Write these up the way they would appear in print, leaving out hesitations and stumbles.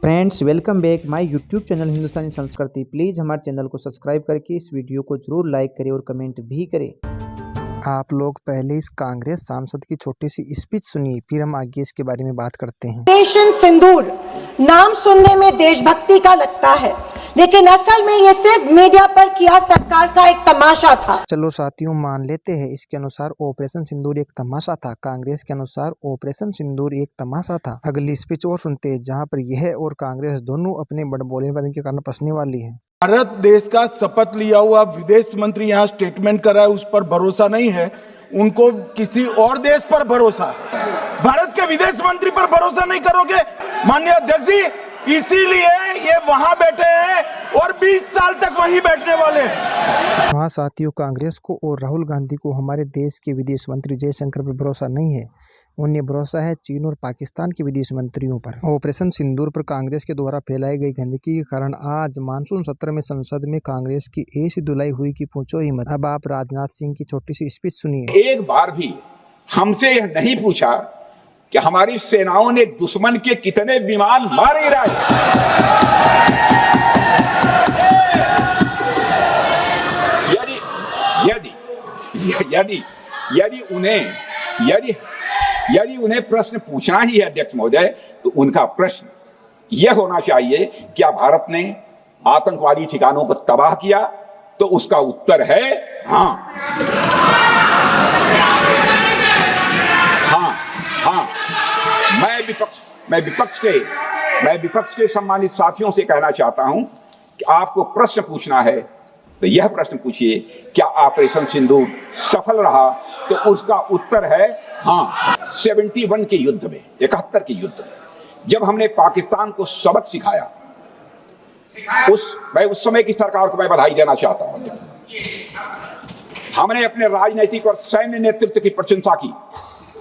Friends, welcome back my YouTube channel Hindustani Sanskriti. Please हमारे channel को subscribe करके इस वीडियो को जरूर लाइक करें और कमेंट भी करें। आप लोग पहले इस कांग्रेस सांसद की छोटी सी स्पीच सुनिए, फिर हम आगे इसके बारे में बात करते हैं। ऑपरेशन सिंदूर नाम सुनने में देशभक्ति का लगता है, लेकिन असल में ये सिर्फ मीडिया पर किया सरकार का एक तमाशा था। चलो साथियों, मान लेते हैं इसके अनुसार ऑपरेशन सिंदूर एक तमाशा था। कांग्रेस के अनुसार ऑपरेशन सिंदूर एक तमाशा था। अगली स्पीच और सुनते हैं, जहां पर यह और कांग्रेस दोनों अपने बड़बोलेपन के कारण फंसने वाली है। भारत देश का शपथ लिया हुआ विदेश मंत्री यहाँ स्टेटमेंट कर रहा है, उस पर भरोसा नहीं है, उनको किसी और देश पर भरोसा है। भारत के विदेश मंत्री पर भरोसा नहीं करोगे माननीय अध्यक्ष जी, इसीलिए ये वहां बैठे हैं और 20 साल तक वहीं बैठने वाले हैं। हाँ साथियों, कांग्रेस को और राहुल गांधी को हमारे देश के विदेश मंत्री जयशंकर पर भरोसा नहीं है। उन्हें भरोसा है चीन और पाकिस्तान के विदेश मंत्रियों पर। ऑपरेशन सिंदूर पर कांग्रेस के द्वारा फैलाई गई गंदगी के कारण आज मानसून सत्र में संसद में कांग्रेस की ऐसी धुलाई हुई कि पूछो ही मत। अब आप राजनाथ सिंह की छोटी सी स्पीच सुनिए। एक बार भी हमसे यह नहीं पूछा कि हमारी सेनाओं ने दुश्मन के कितने विमान मार गिराए। यदि उन्हें प्रश्न पूछना ही है अध्यक्ष महोदय, तो उनका प्रश्न यह होना चाहिए, क्या भारत ने आतंकवादी ठिकानों को तबाह किया? तो उसका उत्तर है हाँ। मैं विपक्ष के सम्मानित साथियों से कहना चाहता हूं कि आपको प्रश्न पूछना है तो यह प्रश्न पूछिए, क्या ऑपरेशन सिंदूर सफल रहा? तो उसका उत्तर है हाँ। 71 के युद्ध में, 71 के युद्ध में जब हमने पाकिस्तान को सबक सिखाया, मैं उस समय की सरकार को मैं बधाई देना चाहता हूं। हमने अपने राजनीतिक और सैन्य नेतृत्व की प्रशंसा की।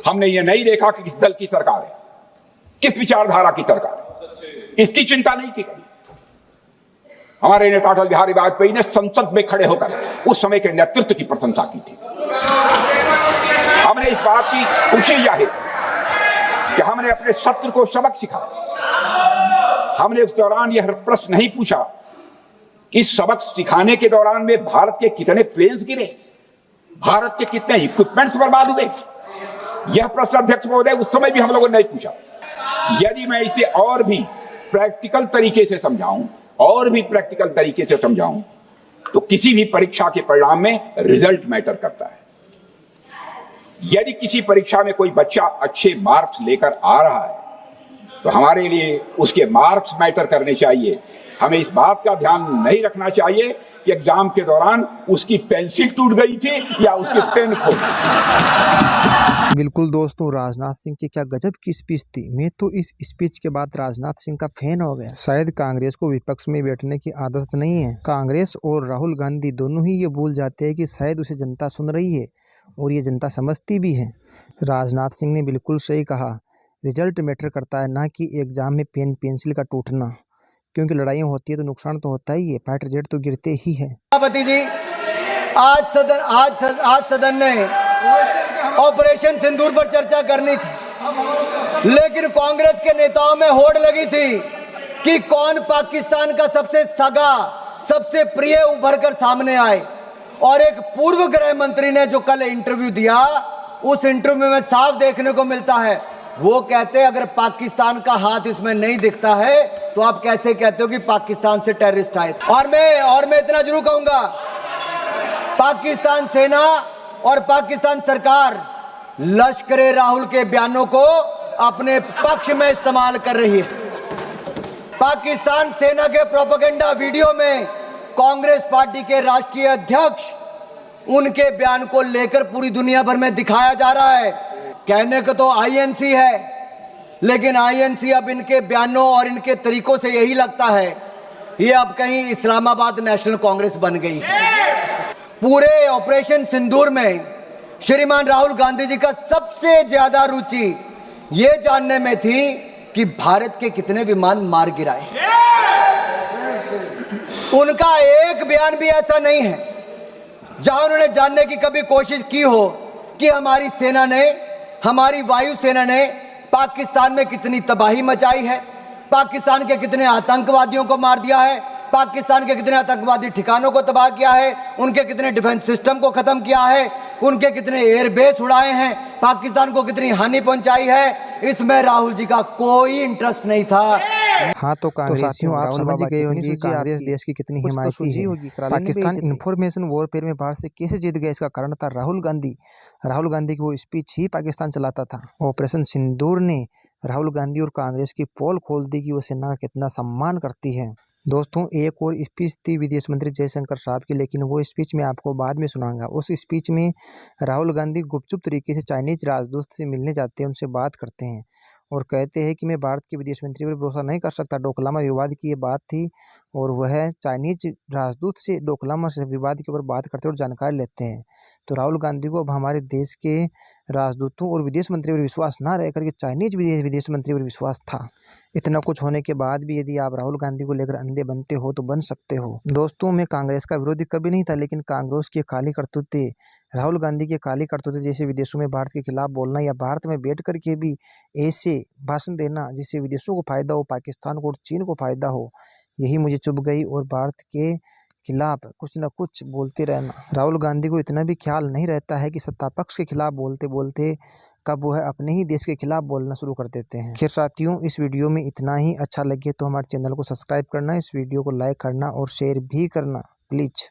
हमने ये नहीं देखा कि किस दल की सरकार है, किस विचारधारा की सरकार है, इसकी चिंता नहीं की कभी। हमारे नेता अटल बिहारी वाजपेयी ने संसद में खड़े होकर उस समय के नेतृत्व की प्रशंसा की थी। हमने इस बात की खुशी जाहिर कि हमने अपने शत्रु को सबक सिखाया। हमने उस दौरान यह प्रश्न नहीं पूछा कि सबक सिखाने के दौरान में भारत के कितने प्लेन्स गिरे, भारत के कितने इक्विपमेंट्स बर्बाद हुए। यह प्रश्न अध्यक्ष महोदय उस समय भी हम लोगों ने नहीं पूछा। यदि मैं इसे और भी प्रैक्टिकल तरीके से समझाऊं, तो किसी भी परीक्षा के परिणाम में रिजल्ट मैटर करता है। यदि किसी परीक्षा में कोई बच्चा अच्छे मार्क्स लेकर आ रहा है, तो हमारे लिए उसके मार्क्स मैटर करने चाहिए। हमें इस बात का ध्यान नहीं रखना चाहिए कि एग्जाम के दौरान उसकी पेंसिल टूट गई थी या उसकी पेन खो गई। बिल्कुल दोस्तों, राजनाथ सिंह की क्या गजब की स्पीच थी। मैं तो इस स्पीच के बाद राजनाथ सिंह का फैन हो गया। शायद कांग्रेस को विपक्ष में बैठने की आदत नहीं है। कांग्रेस और राहुल गांधी दोनों ही ये भूल जाते हैं कि शायद उसे जनता सुन रही है और ये जनता समझती भी है। राजनाथ सिंह ने बिल्कुल सही कहा, रिजल्ट मैटर करता है, ना कि एग्जाम में पेन पेंसिल का टूटना। क्योंकि लड़ाइयाँ होती है तो नुकसान तो होता ही है, फाइटर जेट तो गिरते ही है। सभापति जी, आज सदन ने ऑपरेशन सिंदूर पर चर्चा करनी थी, लेकिन कांग्रेस के नेताओं में होड़ लगी थी कि कौन पाकिस्तान का सबसे सगा, सबसे प्रिय उभर कर सामने आए। और एक पूर्व गृह मंत्री ने जो कल इंटरव्यू दिया, उस इंटरव्यू में साफ देखने को मिलता है, वो कहते हैं अगर पाकिस्तान का हाथ इसमें नहीं दिखता है तो आप कैसे कहते हो कि पाकिस्तान से टेररिस्ट आए। और मैं इतना जरूर कहूंगा, पाकिस्तान सेना और पाकिस्तान सरकार लश्कर राहुल के बयानों को अपने पक्ष में इस्तेमाल कर रही है। पाकिस्तान सेना के प्रोपेगेंडा वीडियो में कांग्रेस पार्टी के राष्ट्रीय अध्यक्ष उनके बयान को लेकर पूरी दुनिया भर में दिखाया जा रहा है। कहने को तो आईएनसी है, लेकिन आईएनसी अब इनके बयानों और इनके तरीकों से यही लगता है ये अब कहीं इस्लामाबाद नेशनल कांग्रेस बन गई है। पूरे ऑपरेशन सिंदूर में श्रीमान राहुल गांधी जी का सबसे ज्यादा रुचि ये जानने में थी कि भारत के कितने विमान मार गिराए। उनका एक बयान भी ऐसा नहीं है जहां उन्होंने जानने की कभी कोशिश की हो कि हमारी सेना ने, हमारी वायुसेना ने पाकिस्तान में कितनी तबाही मचाई है, पाकिस्तान के कितने आतंकवादियों को मार दिया है, पाकिस्तान के कितने आतंकवादी ठिकानों को तबाह किया है, उनके कितने डिफेंस सिस्टम को खत्म किया है, उनके कितने एयरबेस उड़ाए हैं, पाकिस्तान को कितनी हानि पहुंचाई है, इसमें राहुल जी का कोई इंटरेस्ट नहीं था। हाँ तो कांग्रेसियों आप समझ गए होंगे कि कांग्रेस देश की कितनी हिमायती है। पाकिस्तान इंफॉर्मेशन वॉरफेयर में बाहर से कैसे जीत गया, इसका कारण था राहुल गांधी की वो स्पीच ही पाकिस्तान चलाता था। ऑपरेशन सिंदूर ने राहुल गांधी और कांग्रेस की पोल खोल दी कि वो सेना का कितना सम्मान करती है। दोस्तों एक और स्पीच थी विदेश मंत्री जयशंकर साहब की, लेकिन वो स्पीच मैं आपको बाद में सुनाऊंगा। उस स्पीच में राहुल गांधी गुपचुप तरीके से चाइनीज राजदूत से मिलने जाते हैं, उनसे बात करते हैं और कहते हैं कि मैं भारत के विदेश मंत्री पर भरोसा नहीं कर सकता। डोकलाम विवाद की ये बात थी और वह चाइनीज राजदूत से डोकलाम विवाद के ऊपर बात करते और जानकारी लेते हैं। तो राहुल गांधी को अब हमारे देश के राजदूतों और विदेश मंत्री पर विश्वास ना रह करके चाइनीज विदेश मंत्री पर विश्वास था। इतना कुछ होने के बाद भी यदि आप राहुल गांधी को लेकर अंधे बनते हो तो बन सकते हो। दोस्तों मैं कांग्रेस का विरोधी कभी नहीं था, लेकिन कांग्रेस के काली करतूतें, राहुल गांधी के काली करतूतें जैसे विदेशों में भारत के खिलाफ बोलना या भारत में बैठ कर के भी ऐसे भाषण देना जिससे विदेशों को फायदा हो, पाकिस्तान को और चीन को फायदा हो, यही मुझे चुभ गई। और भारत के खिलाफ कुछ न कुछ बोलते रहना। राहुल गांधी को इतना भी ख्याल नहीं रहता है कि सत्ता पक्ष के खिलाफ बोलते बोलते कब वो है अपने ही देश के खिलाफ बोलना शुरू कर देते हैं। खैर साथियों इस वीडियो में इतना ही। अच्छा लगे तो हमारे चैनल को सब्सक्राइब करना, इस वीडियो को लाइक करना और शेयर भी करना प्लीज़।